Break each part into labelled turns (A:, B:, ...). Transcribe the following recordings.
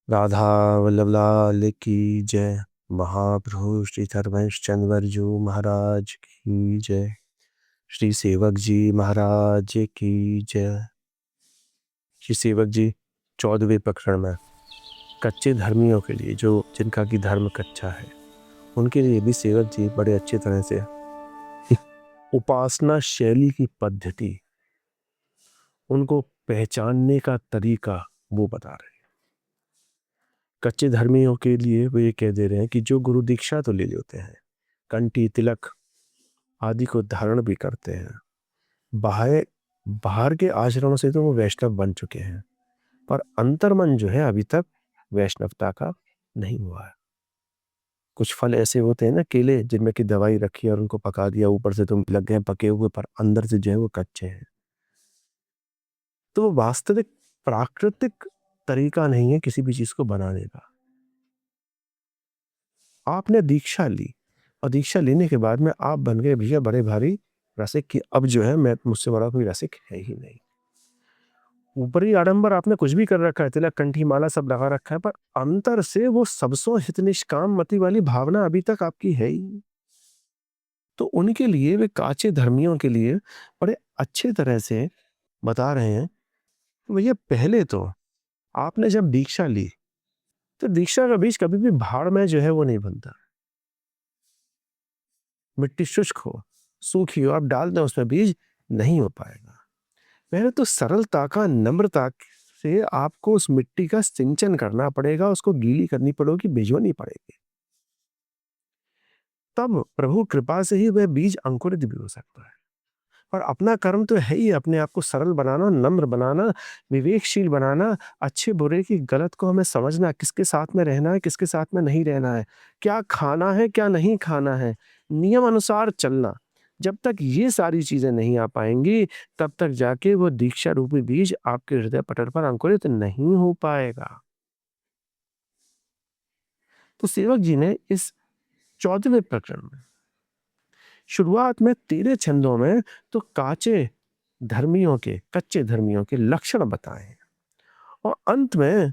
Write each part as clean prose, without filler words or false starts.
A: राधा वल्लभ लाल की जय। महाप्रभु श्री धर्मेश चंद्रवर्जू महाराज की जय। श्री सेवक जी महाराज की जय। श्री सेवक जी 14वें प्रकरण में कच्चे धर्मियों के लिए, जो जिनका की धर्म कच्चा है, उनके लिए भी सेवक जी बड़े अच्छे तरह से उपासना शैली की पद्धति, उनको पहचानने का तरीका वो बता रहे हैं। कच्चे धर्मियों के लिए वो ये कह दे रहे हैं कि जो गुरु दीक्षा तो ले लेते हैं, कंठी तिलक आदि को धारण भी करते हैं, बाहर के आचरणों से तो वो वैष्णव बन चुके हैं, पर अंतर्मन जो है अभी तक वैष्णवता का नहीं हुआ है। कुछ फल ऐसे होते हैं ना, केले, जिनमें की दवाई रखी और उनको पका दिया, ऊपर से तुम लग गए पके हुए, पर अंदर से जो है वो कच्चे हैं। तो वो वास्तविक प्राकृतिक तरीका नहीं है किसी भी चीज को बनाने का। आपने दीक्षा ली और दीक्षा लेने के बाद में आप बन गए भैया बड़े भारी रसिक की अब जो है मैं मुझसे बड़ा कोई रसिक है ही नहीं। ऊपरी आडंबर आपने कुछ भी कर रखा है, तिलक कंठी माला सब लगा रखा है, पर अंतर से वो सबसो हित निष्काम मति वाली भावना अभी तक आपकी है ही नहीं। तो उनके लिए, वे काचे धर्मियों के लिए बड़े अच्छे तरह से बता रहे हैं, भैया पहले तो आपने जब दीक्षा ली तो दीक्षा का बीज कभी भी भाड़ में जो है वो नहीं बनता। मिट्टी शुष्क हो, सूखी हो, आप डाल दें उसमें बीज, नहीं हो पाएगा। पहले तो सरलता का, नम्रता से आपको उस मिट्टी का सिंचन करना पड़ेगा, उसको गीली करनी पड़ेगी, भिजोनी पड़ेगी, तब प्रभु कृपा से ही वह बीज अंकुरित भी हो सकता है। और अपना कर्म तो है ही अपने आप को सरल बनाना, नम्र बनाना, विवेकशील बनाना, अच्छे बुरे की गलत को हमें समझना, किसके साथ में रहना है, किसके साथ में नहीं रहना है, क्या खाना है, क्या नहीं खाना है, नियम अनुसार चलना। जब तक ये सारी चीजें नहीं आ पाएंगी, तब तक जाके वो दीक्षा रूपी बीज आपके हृदय पटल पर अंकुरित नहीं हो पाएगा। तो सेवक जी ने इस 14वें प्रकरण में शुरुआत में 13 छंदों में तो कच्चे धर्मियों के लक्षण बताए हैं, और अंत में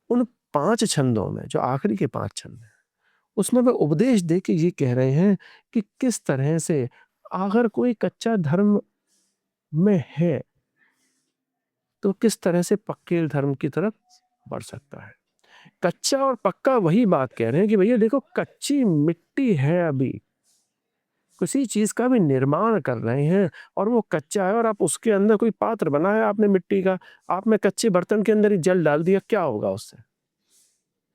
A: उन 5 छंदों में, जो आखिरी के 5 छंद हैं, उसमें वे उपदेश दे के ये कह रहे हैं कि किस तरह से अगर कोई कच्चा धर्म में है तो किस तरह से पक्के धर्म की तरफ बढ़ सकता है। कच्चा और पक्का वही बात कह रहे हैं कि भैया देखो, कच्ची मिट्टी है, अभी किसी चीज का भी निर्माण कर रहे हैं और वो कच्चा है, और आप उसके अंदर कोई पात्र बनाया आपने मिट्टी का, आपने कच्चे बर्तन के अंदर ही जल डाल दिया, क्या होगा उससे?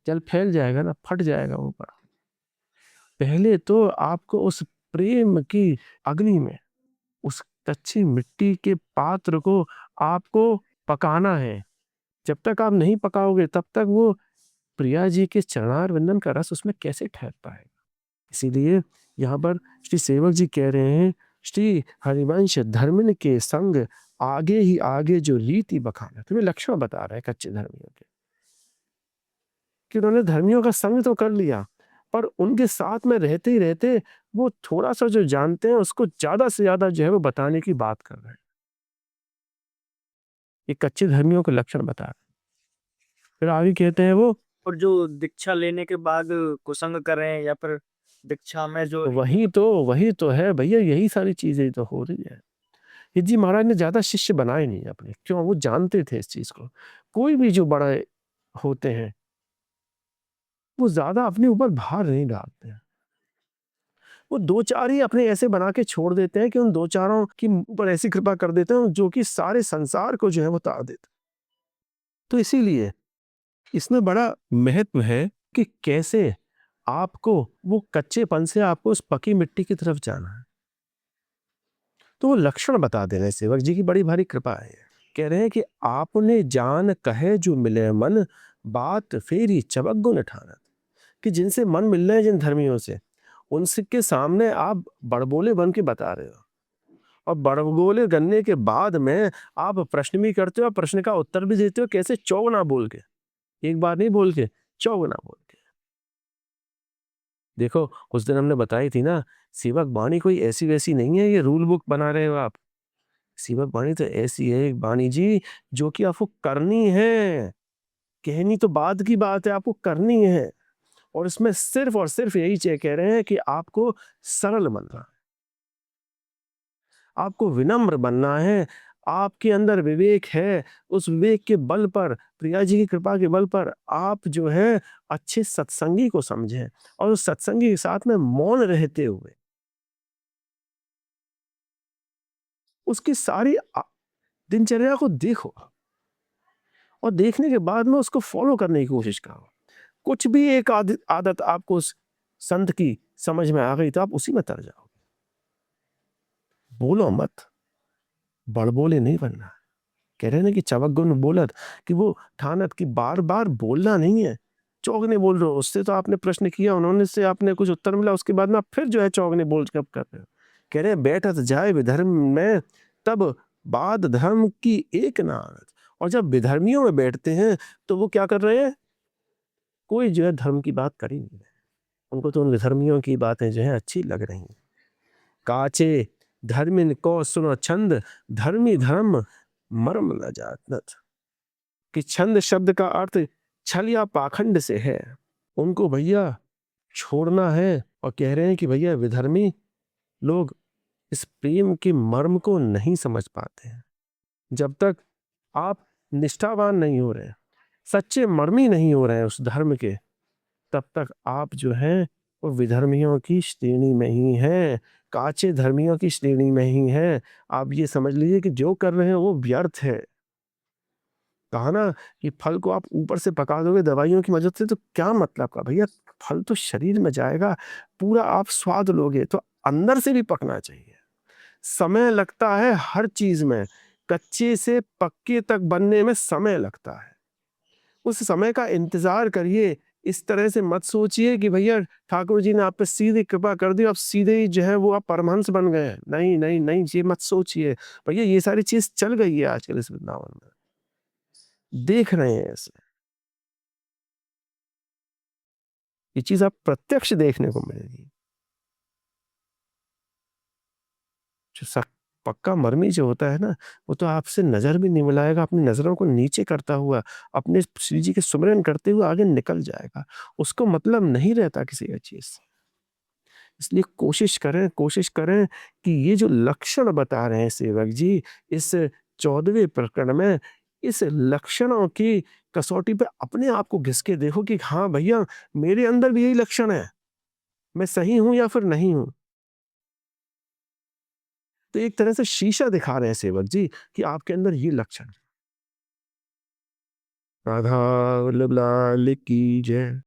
A: जल फैल जाएगा ना, फट जाएगा ऊपर। पहले तो आपको उस प्रेम की अग्नि में, उस कच्ची मिट्टी के पात्र को आपको पकाना है। जब तक आप नहीं पकाओगे तब तक वो प्रिया जी के चरणार विंदन का रस उसमें कैसे ठहर पाएगा। इसीलिए यहाँ पर श्री सेवक जी कह रहे हैं, श्री हरिवंश धर्मिन के संग आगे ही आगे जो रीति बखाना, तुम्हें लक्षण बता रहे हैं कच्चे धर्मियों के, कि उन्होंने धर्मियों का संग तो कर लिया, पर उनके साथ में रहते ही रहते वो थोड़ा सा जो जानते हैं उसको ज्यादा से ज्यादा जो है वो बताने की बात कर रहे हैं। ये कच्चे धर्मियों के लक्षण बता रहे हैं। फिर आगे कहते हैं वो,
B: और जो दीक्षा लेने के बाद कुसंग करें या फिर दीक्षा में जो
A: वही तो है भैया, यही सारी चीजें तो हो रही है। ये जी महाराज ने ज्यादा शिष्य बनाए नहीं अपने, क्यों? वो जानते थे इस चीज को। कोई भी जो बड़े होते हैं वो ज्यादा अपने ऊपर भार नहीं डालते हैं, वो दो चार ही अपने ऐसे बना के छोड़ देते हैं कि उन दो चारों की ऊपर ऐसी कृपा कर देते हैं जो कि सारे संसार को जो है वो तार देते। तो इसीलिए इसमें बड़ा महत्व है कि कैसे आपको वो कच्चेपन से आपको उस पकी मिट्टी की तरफ जाना है। तो वो लक्षण बता दे रहे सेवक जी की, बड़ी भारी कृपा है। कह रहे हैं कि आपने जान कहे जो मिले मन, बात फेरी चबक गुन ठानत, कि जिनसे मन मिल रहे हैं, जिन धर्मियों से, उनके सामने आप बड़बोले बन के बता रहे हो, और बड़बोले करने के बाद में आप प्रश्न भी करते हो और प्रश्न का उत्तर भी देते हो। कैसे? चौगुना बोल के, एक बार नहीं बोल के, चौगुना बोल के। देखो उस दिन हमने बताई थी ना, सेवक वाणी कोई ऐसी वैसी नहीं है, ये रूल बुक बना रहे हो आप। सेवक वाणी तो ऐसी है वाणी जी, जो कि आपको करनी है, कहनी तो बाद की बात है, आपको करनी है। और इसमें सिर्फ और सिर्फ यही कह रहे हैं कि आपको सरल बनना है, आपको विनम्र बनना है। आपके अंदर विवेक है, उस विवेक के बल पर, प्रिया जी की कृपा के बल पर आप जो है अच्छे सत्संगी को समझें, और उस सत्संगी के साथ में मौन रहते हुए उसकी सारी दिनचर्या को देखो, और देखने के बाद में उसको फॉलो करने की कोशिश करो। कुछ भी एक आदत आपको उस संत की समझ में आ गई तो आप उसी में तर जाओगे। बोलो मत, बड़बोले नहीं बनना। कह रहे हैं ना कि चवक गुण बोलत, कि वो ठानत की बार बार बोलना नहीं है। चौगने बोल रहे हो, उससे तो आपने प्रश्न किया, उन्होंने से आपने कुछ उत्तर मिला, उसके बाद में आप फिर जो है चौगने बोल कब कर रहे हो। कह रहे हैं बैठत जाए विधर्म में, तब बाद धर्म की एक ना आनत। और जब विधर्मियों में बैठते हैं तो वो क्या कर रहे हैं, कोई जो है धर्म की बात कर ही नहीं रहे, उनको तो उन विधर्मियों की बातें जो है अच्छी लग रही हैं। काचे धर्मिन को सुनो छंद, धर्मी धर्म मर्म न जानत। कि छंद शब्द का अर्थ छल या पाखंड से है, उनको भैया छोड़ना है। और कह रहे हैं कि भैया विधर्मी लोग इस प्रेम के मर्म को नहीं समझ पाते हैं। जब तक आप निष्ठावान नहीं हो रहे, सच्चे मर्मी नहीं हो रहे हैं उस धर्म के, तब तक आप जो हैं वो विधर्मियों की श्रेणी में ही हैं, काचे धर्मियों की श्रेणी में ही हैं। आप ये समझ लीजिए कि जो कर रहे हैं वो व्यर्थ है। कहा ना कि फल को आप ऊपर से पका दोगे दवाइयों की मदद से तो क्या मतलब का भैया, फल तो शरीर में जाएगा, पूरा आप स्वाद लोगे, तो अंदर से भी पकना चाहिए। समय लगता है हर चीज में, कच्चे से पक्के तक बनने में समय लगता है। उस समय का इंतजार करिए। इस तरह से मत सोचिए कि भैया ठाकुर जी ने आप पे सीधी कृपा कर दी, अब सीधे ही जो है वो आप परमहंस बन गए। नहीं नहीं नहीं, ये मत सोचिए भैया, ये सारी चीज चल गई है आजकल इस वृंदावन में, देख रहे हैं ऐसे, ये चीज आप प्रत्यक्ष देखने को मिलेगी। जो पक्का मर्मी जो होता है ना, वो तो आपसे नजर भी नहीं मिलाएगा, अपनी नजरों को नीचे करता हुआ अपने श्री जी के सुमिरन करते हुए आगे निकल जाएगा। उसको मतलब नहीं रहता किसी एक चीज से। इसलिए कोशिश करें कि ये जो लक्षण बता रहे हैं सेवक जी इस 14वें प्रकरण में, इस लक्षणों की कसौटी पे अपने आप को घिस के देखो कि हाँ भैया, मेरे अंदर भी यही लक्षण है, मैं सही हूं या फिर नहीं हूं। तो एक तरह से शीशा दिखा रहे हैं सेवक जी कि आपके अंदर ये लक्षण है। राधा वल्लभ लाल की जय।